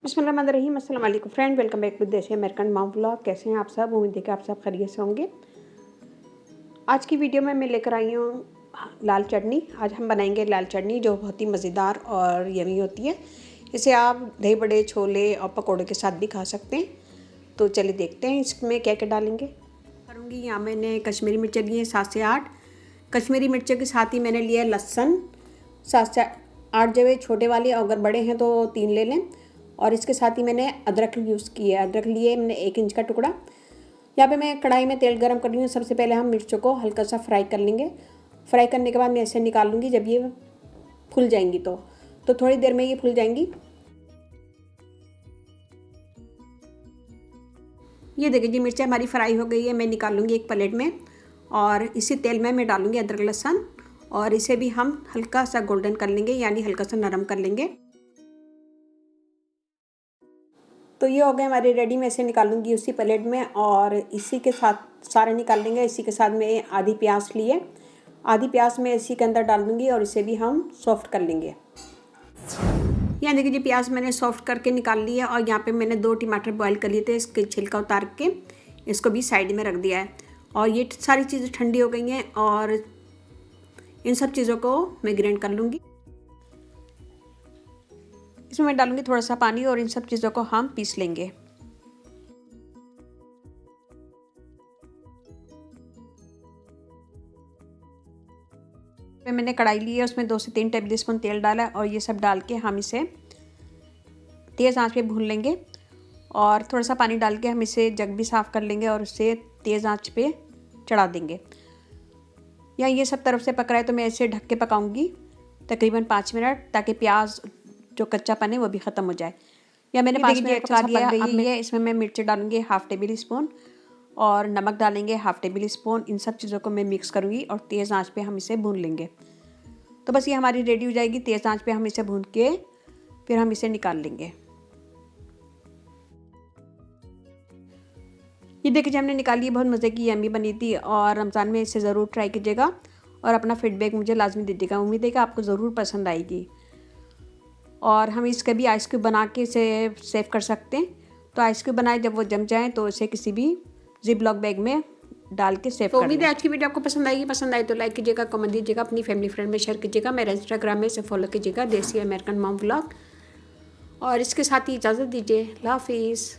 बिस्मिल्लाहिर्रहमानिर्रहीम। अस्सलाम वालेकुम फ्रेंड, वेलकम बैक टू देसी अमेरिकन मॉम व्लॉग। कैसे हैं आप सब? उम्मीद है कि आप सब खैरियत से होंगे। आज की वीडियो में मैं लेकर आई हूँ लाल चटनी। आज हम बनाएंगे लाल चटनी जो बहुत ही मज़ेदार और यमी होती है। इसे आप दही बड़े, छोले और पकौड़े के साथ भी खा सकते हैं। तो चलिए देखते हैं इसमें क्या क्या डालेंगे। करूँगी यहाँ मैंने कश्मीरी मिर्च लिए हैं 7 से 8। कश्मीरी मिर्चों के साथ ही मैंने लिया लहसुन 7 से 8 जवे छोटे वाले, अगर बड़े हैं तो 3 ले लें। और इसके साथ ही मैंने अदरक यूज़ किया है। अदरक लिए मैंने 1 इंच का टुकड़ा। यहाँ पे मैं कढ़ाई में तेल गरम कर रही हूँ। सबसे पहले हम मिर्चों को हल्का सा फ्राई कर लेंगे। फ्राई करने के बाद मैं ऐसे निकाल लूँगी जब ये फूल जाएंगी तो थोड़ी देर में ये फूल जाएंगी। ये देखिए जी, मिर्चें हमारी फ्राई हो गई है। मैं निकाल लूँगी एक प्लेट में और इसी तेल में मैं डालूँगी अदरक लहसुन और इसे भी हम हल्का सा गोल्डन कर लेंगे, यानी हल्का सा नरम कर लेंगे। तो ये हो गए हमारे रेडी। मैं इसे निकालूंगी उसी प्लेट में और इसी के साथ सारा निकाल लेंगे। इसी के साथ मैं आधी प्याज लिए, आधी प्याज मैं इसी के अंदर डाल दूंगी और इसे भी हम सॉफ्ट कर लेंगे। यहाँ देखिए जी, प्याज मैंने सॉफ्ट करके निकाल लिया और यहाँ पे मैंने 2 टमाटर बॉईल कर लिए थे। इसके छिलका उतार के इसको भी साइड में रख दिया है। और ये सारी चीज़ें ठंडी हो गई हैं और इन सब चीज़ों को मैं ग्राइंड कर लूँगी। इसमें मैं डालूंगी थोड़ा सा पानी और इन सब चीज़ों को हम पीस लेंगे। मैंने कढ़ाई ली है, उसमें 2 से 3 टेबल स्पून तेल डाला और ये सब डाल के हम इसे तेज़ आंच पे भून लेंगे। और थोड़ा सा पानी डाल के हम इसे जग भी साफ़ कर लेंगे और उसे तेज़ आंच पे चढ़ा देंगे। या ये सब तरफ से पक रहा है तो मैं इसे ढक के पकाऊंगी तकरीबन 5 मिनट, ताकि प्याज जो कच्चापन है वो भी ख़त्म हो जाए। या मैंने 5 मिनट पका दिया। अब मैं इसमें मैं मिर्च डालूंगी 1/2 टेबल स्पून और नमक डालेंगे 1/2 टेबल स्पून। इन सब चीज़ों को मैं मिक्स करूँगी और तेज़ आंच पे हम इसे भून लेंगे। तो बस ये हमारी रेडी हो जाएगी। तेज़ आंच पे हम इसे भून के फिर हम इसे निकाल लेंगे। ये देखिए, हमने निकाली, बहुत मज़े की यम्मी बनी थी और रमज़ान में इसे ज़रूर ट्राई कीजिएगा और अपना फीडबैक मुझे लाजमी दीजिएगा। उम्मीद है कि आपको ज़रूर पसंद आएगी। और हम इसके भी आइस क्यूब बना के इसे सेव कर सकते हैं। तो आइस क्यूब बनाए, जब वो जम जाए तो इसे किसी भी जिप-लॉक बैग में डाल के सेव कर लें। उम्मीद है आज की वीडियो आपको पसंद आएगी। पसंद आए तो लाइक कीजिएगा, कमेंट दीजिएगा, अपनी फैमिली फ्रेंड में शेयर कीजिएगा। मेरा इंस्टाग्राम में इसे फॉलो कीजिएगा, देसी अमेरिकन मॉम व्लॉग। और इसके साथ ही इजाज़त दीजिए। अल्लाह हाफिज़।